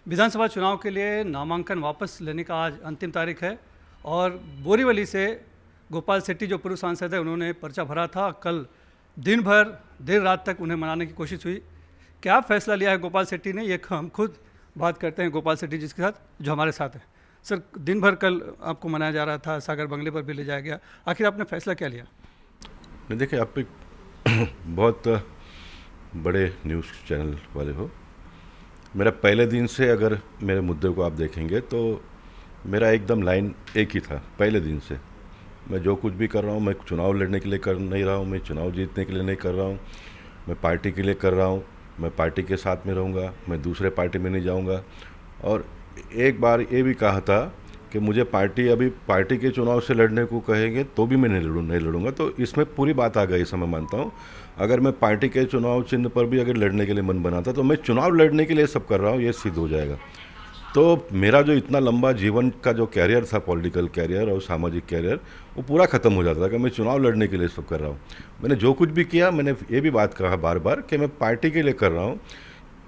विधानसभा चुनाव के लिए नामांकन वापस लेने का आज अंतिम तारीख है और बोरीवली से गोपाल सेट्टी जो पूर्व सांसद है उन्होंने पर्चा भरा था। कल दिन भर देर रात तक उन्हें मनाने की कोशिश हुई। क्या फैसला लिया है गोपाल सेट्टी ने, ये हम खुद बात करते हैं गोपाल सेट्टी जी के साथ जो हमारे साथ हैं। सर, दिन भर कल आपको मनाया जा रहा था, सागर बंगले पर भी ले जाया गया, आखिर आपने फैसला क्या लिया? नहीं, देखिए, आप एक बहुत बड़े न्यूज़ चैनल वाले हो। मेरा पहले दिन से अगर मेरे मुद्दे को आप देखेंगे तो मेरा एकदम लाइन एक ही था। पहले दिन से मैं जो कुछ भी कर रहा हूँ, मैं चुनाव लड़ने के लिए कर नहीं रहा हूँ, मैं चुनाव जीतने के लिए नहीं कर रहा हूँ, मैं पार्टी के लिए कर रहा हूँ। मैं पार्टी के साथ में रहूँगा, मैं दूसरे पार्टी में नहीं जाऊँगा। और एक बार ये भी कहा था कि मुझे अभी पार्टी के चुनाव से लड़ने को कहेंगे तो भी मैं नहीं लड़ूंगा। तो इसमें पूरी बात आ गई, मैं मानता हूँ। अगर मैं पार्टी के चुनाव चिन्ह पर भी अगर लड़ने के लिए मन बनाता तो मैं चुनाव लड़ने के लिए सब कर रहा हूँ, ये सिद्ध हो जाएगा। तो मेरा जो इतना लंबा जीवन का जो कैरियर था, पॉलिटिकल कैरियर और सामाजिक कैरियर, वो पूरा ख़त्म हो जाता था कि मैं चुनाव लड़ने के लिए सब कर रहा हूँ। मैंने जो कुछ भी किया, मैंने ये भी बात कहा बार बार कि मैं पार्टी के लिए कर रहा हूँ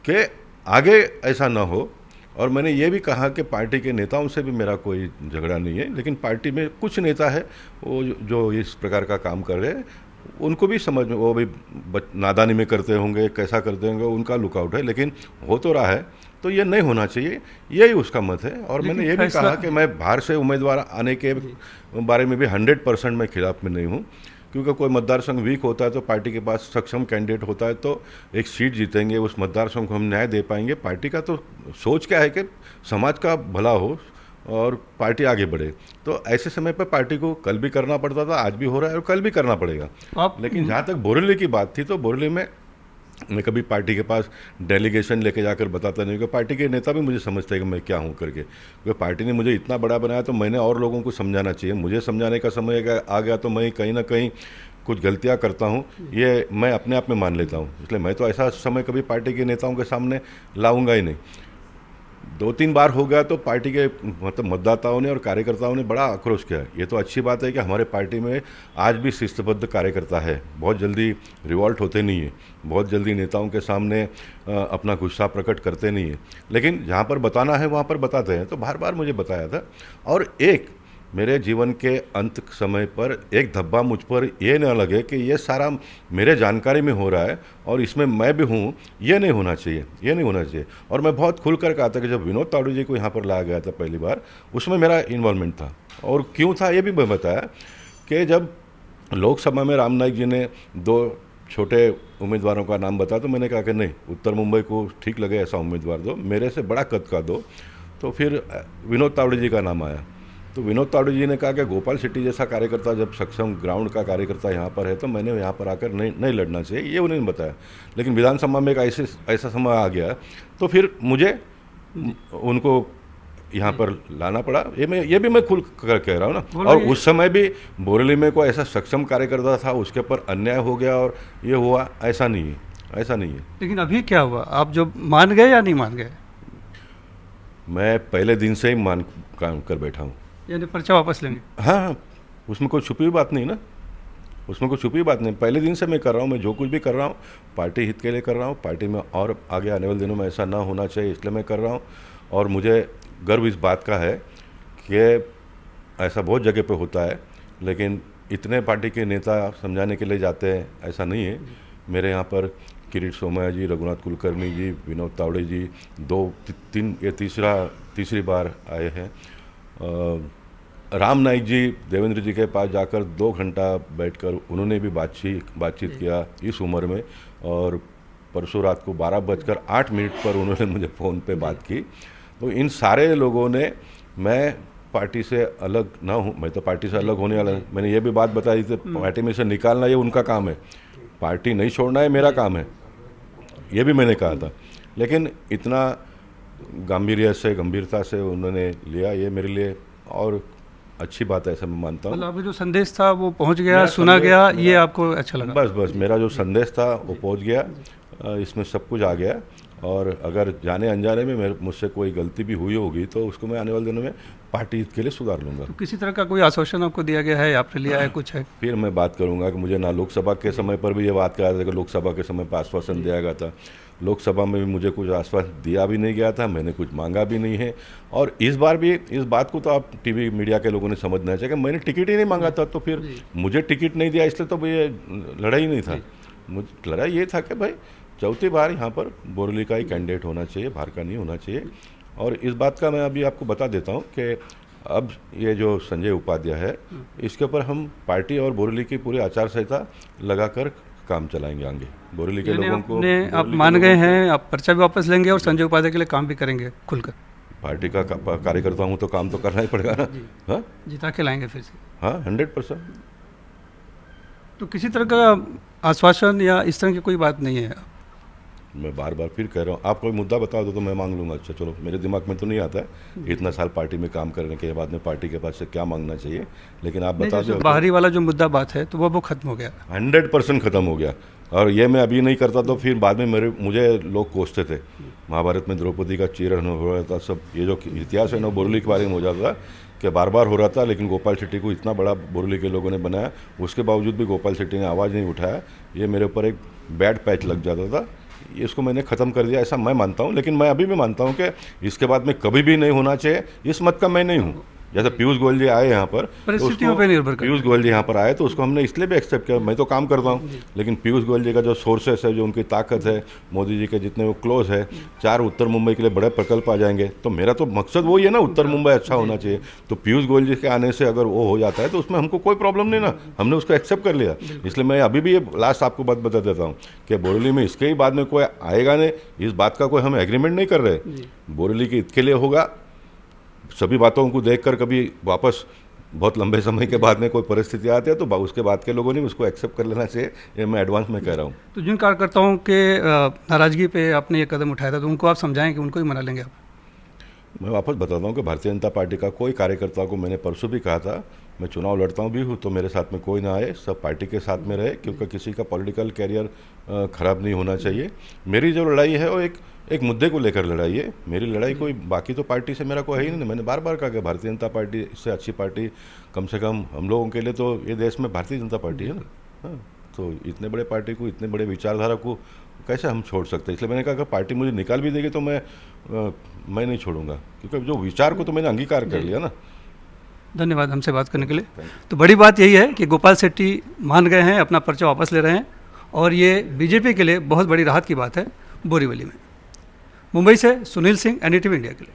कि आगे ऐसा ना हो। और मैंने ये भी कहा कि पार्टी के नेताओं से भी मेरा कोई झगड़ा नहीं है, लेकिन पार्टी में कुछ नेता है वो जो इस प्रकार का काम कर रहे हैं, उनको भी समझ में, वो भी नादानी में करते होंगे, कैसा करते होंगे, उनका लुकआउट है। लेकिन हो तो रहा है तो ये नहीं होना चाहिए, यही उसका मत है। और मैंने ये भी कहा कि मैं बाहर से उम्मीदवार आने के बारे में भी 100% मैं खिलाफ में नहीं हूँ, क्योंकि कोई मतदार संघ वीक होता है तो पार्टी के पास सक्षम कैंडिडेट होता है तो एक सीट जीतेंगे, उस मतदार संघ को हम न्याय दे पाएंगे। पार्टी का तो सोच क्या है कि समाज का भला हो और पार्टी आगे बढ़े। तो ऐसे समय पर पार्टी को कल भी करना पड़ता था, आज भी हो रहा है और कल भी करना पड़ेगा। लेकिन जहाँ तक बोरीवली की बात थी, तो बोरीवली में मैं कभी पार्टी के पास डेलीगेशन लेके जाकर बताता नहीं, क्योंकि पार्टी के नेता भी मुझे समझते हैं कि मैं क्या हूँ करके। क्योंकि पार्टी ने मुझे इतना बड़ा बनाया तो मैंने और लोगों को समझाना चाहिए। मुझे समझाने का समय आ गया तो मैं कहीं ना कहीं कुछ गलतियाँ करता हूँ, ये मैं अपने आप में मान लेता हूँ। इसलिए मैं तो ऐसा समय कभी पार्टी के नेताओं के सामने लाऊंगा ही नहीं। 2-3 बार हो गया तो पार्टी के मतलब मतदाताओं ने और कार्यकर्ताओं ने बड़ा आक्रोश किया। ये तो अच्छी बात है कि हमारे पार्टी में आज भी शिस्तबद्ध कार्यकर्ता है, बहुत जल्दी रिवॉल्ट होते नहीं है, बहुत जल्दी नेताओं के सामने अपना गुस्सा प्रकट करते नहीं है। लेकिन जहाँ पर बताना है वहाँ पर बताते हैं। तो बार बार मुझे बताया था। और एक मेरे जीवन के अंत समय पर एक धब्बा मुझ पर ये न लगे कि ये सारा मेरे जानकारी में हो रहा है और इसमें मैं भी हूँ, ये नहीं होना चाहिए, ये नहीं होना चाहिए। और मैं बहुत खुल कर कहा था कि जब विनोद तावड़े जी को यहाँ पर लाया गया था पहली बार, उसमें मेरा इन्वॉल्वमेंट था। और क्यों था ये भी मैं बताया कि जब लोकसभा में राम नाईक जी ने 2 छोटे उम्मीदवारों का नाम बताया तो मैंने कहा कि नहीं, उत्तर मुंबई को ठीक लगे ऐसा उम्मीदवार दो, मेरे से बड़ा कद का दो। तो फिर विनोद तावड़े जी का नाम आया। तो विनोद तावड़े जी ने कहा कि गोपाल शेट्टी जैसा कार्यकर्ता जब सक्षम ग्राउंड का कार्यकर्ता यहाँ पर है तो मैंने यहाँ पर आकर नहीं लड़ना चाहिए, ये उन्होंने बताया। लेकिन विधानसभा में एक ऐसा समय आ गया तो फिर मुझे उनको यहाँ पर लाना पड़ा। ये भी मैं खुल कर कह रहा हूँ ना। और उस समय भी बोरीवली में कोई ऐसा सक्षम कार्यकर्ता था, उसके ऊपर अन्याय हो गया और ये हुआ, ऐसा नहीं है, ऐसा नहीं है। लेकिन अभी क्या हुआ, आप जो मान गए या नहीं मान गए? मैं पहले दिन से ही मान कर बैठा हूँ। यानी पर्चा वापस लेंगे? हाँ, उसमें कोई छुपी हुई बात नहीं ना, उसमें कोई छुपी हुई बात नहीं। पहले दिन से मैं कर रहा हूँ, मैं जो कुछ भी कर रहा हूँ पार्टी हित के लिए कर रहा हूँ। पार्टी में और आगे आने वाले दिनों में ऐसा ना होना चाहिए, इसलिए मैं कर रहा हूँ। और मुझे गर्व इस बात का है कि ऐसा बहुत जगह पे होता है, लेकिन इतने पार्टी के नेता समझाने के लिए जाते हैं, ऐसा नहीं है। मेरे यहाँ पर किरीट सोमैया जी, रघुनाथ कुलकर्णी जी, विनोद तावड़े जी, 2-3 ये तीसरी बार आए हैं। राम नाईक जी देवेंद्र जी के पास जाकर 2 घंटा बैठकर उन्होंने भी बातचीत किया इस उम्र में। और परसों रात को 12:08 पर उन्होंने मुझे फ़ोन पे बात की। तो इन सारे लोगों ने, मैं पार्टी से अलग ना हूँ, मैं तो पार्टी से अलग होने वाला। मैंने ये भी बात बताई थी, पार्टी में से निकालना ये उनका काम है, पार्टी नहीं छोड़ना है मेरा काम है, ये भी मैंने कहा था। लेकिन इतना गंभीरता से उन्होंने लिया, ये मेरे लिए और अच्छी बात है, ऐसा मैं मानता हूँ। मतलब अभी जो संदेश था वो पहुंच गया, सुना गया, ये आपको अच्छा लगा? बस मेरा जो संदेश था वो पहुंच गया, इसमें सब कुछ आ गया। और अगर जाने अनजाने में मुझसे कोई गलती भी हुई होगी तो उसको मैं आने वाले दिनों में पार्टी के लिए सुधार लूँगा। तो किसी तरह का कोई आश्वासन आपको दिया गया है, आपने लिया है कुछ है? फिर मैं बात करूंगा कि मुझे ना लोकसभा के समय पर भी ये बात कहा था कि लोकसभा के समय पर आश्वासन दिया गया था, लोकसभा में भी मुझे कुछ आश्वासन दिया भी नहीं गया था, मैंने कुछ मांगा भी नहीं है। और इस बार भी इस बात को तो आप टीवी मीडिया के लोगों ने समझना चाहिए कि मैंने टिकट ही नहीं मांगा था, तो फिर मुझे टिकट नहीं दिया इसलिए तो ये लड़ाई नहीं था। मुझे लड़ाई ये था कि भाई चौथी बार यहाँ पर बोरेली का ही कैंडिडेट होना चाहिए, बाहर का नहीं होना चाहिए। और इस बात का मैं अभी आपको बता देता हूँ कि अब ये जो संजय उपाध्याय है, इसके ऊपर हम पार्टी और बोरेली की पूरी आचार संहिता लगाकर काम चलाएंगे आगे। बोरेली के लोगों को आप मान गए हैं, आप पर्चा भी वापस लेंगे और संजय उपाध्याय के लिए काम भी करेंगे खुलकर? पार्टी का कार्यकर्ता हूँ तो काम तो करना ही पड़ेगा ना। हाँ, जिता के लाएंगे फिर से? हाँ, 100%। तो किसी तरह का आश्वासन या इस तरह की कोई बात नहीं है? मैं बार बार फिर कह रहा हूँ, आप कोई मुद्दा बता दो तो मैं मांग लूँगा। अच्छा चलो, मेरे दिमाग में तो नहीं आता है इतना साल पार्टी में काम करने के बाद में पार्टी के पास से क्या मांगना चाहिए, लेकिन आप बता दो। बाहरी वाला जो मुद्दा बात है तो वो खत्म हो गया? 100% ख़त्म हो गया। और ये मैं अभी नहीं करता तो फिर बाद में मुझे लोग कोसते थे। महाभारत में द्रौपदी का चीरण हो रहा था, सब ये जो इतिहास है ना बोरेली के बारे में हो जाता था कि बार बार हो रहा था, लेकिन गोपाल शेट्टी को इतना बड़ा बोरेली के लोगों ने बनाया, उसके बावजूद भी गोपाल शेट्टी ने आवाज़ नहीं उठाया। ये मेरे ऊपर एक बैड पैच लग जाता था, इसको मैंने ख़त्म कर दिया, ऐसा मैं मानता हूँ। लेकिन मैं अभी भी मानता हूँ कि इसके बाद में कभी भी नहीं होना चाहिए, इस मत का मैं नहीं हूँ। जैसे पीयूष गोयल जी आए यहाँ पर, परिस्थितियों पे निर्भर करता है। पीयूष गोयल जी यहाँ पर आए तो उसको हमने इसलिए भी एक्सेप्ट किया, मैं तो काम करता हूँ, लेकिन पीयूष गोयल जी का जो सोर्सेस है, जो उनकी ताकत है, मोदी जी के जितने वो क्लोज है, 4 उत्तर मुंबई के लिए बड़े प्रकल्प आ जाएंगे, तो मेरा तो मकसद वही है ना, उत्तर मुंबई अच्छा होना चाहिए। तो पीयूष गोयल जी के आने से अगर वो हो जाता है तो उसमें हमको कोई प्रॉब्लम नहीं ना, हमने उसको एक्सेप्ट कर लिया। इसलिए मैं अभी भी ये लास्ट आपको बात बता देता हूँ कि बोरेली में इसके ही बाद में कोई आएगा नहीं, इस बात का कोई हम एग्रीमेंट नहीं कर रहे। बोरेली के इसके लिए होगा, सभी बातों को देखकर कभी वापस बहुत लंबे समय के बाद में कोई परिस्थिति आती है तो उसके बाद के लोगों ने उसको एक्सेप्ट कर लेना चाहिए, ये मैं एडवांस में कह रहा हूँ। तो जिन कार्यकर्ताओं के नाराज़गी पे आपने ये कदम उठाया था तो उनको आप समझाएं कि उनको ही मना लेंगे आप? मैं वापस बताता हूँ कि भारतीय जनता पार्टी का कोई कार्यकर्ता को मैंने परसों भी कहा था, मैं चुनाव लड़ता हूँ भी हूँ तो मेरे साथ में कोई ना आए, सब पार्टी के साथ में रहे, क्योंकि किसी का पॉलिटिकल कैरियर ख़राब नहीं होना चाहिए। मेरी जो लड़ाई है वो एक मुद्दे को लेकर लड़ाई है, मेरी लड़ाई कोई बाकी तो पार्टी से मेरा कोई है ही नहीं। मैंने बार बार कहा कि भारतीय जनता पार्टी इससे अच्छी पार्टी कम से कम हम लोगों के लिए तो ये देश में भारतीय जनता पार्टी है ना। हाँ, तो इतने बड़े पार्टी को, इतने बड़े विचारधारा को कैसे हम छोड़ सकते हैं। इसलिए मैंने कहा कि पार्टी मुझे निकाल भी देगी तो मैं नहीं छोड़ूंगा, क्योंकि जो विचार को तो मैंने अंगीकार कर लिया ना। धन्यवाद हमसे बात करने के लिए। तो बड़ी बात यही है कि गोपाल शेट्टी मान गए हैं, अपना पर्चा वापस ले रहे हैं और ये बीजेपी के लिए बहुत बड़ी राहत की बात है बोरीवली में। मुंबई से सुनील सिंह, NDTV इंडिया के लिए।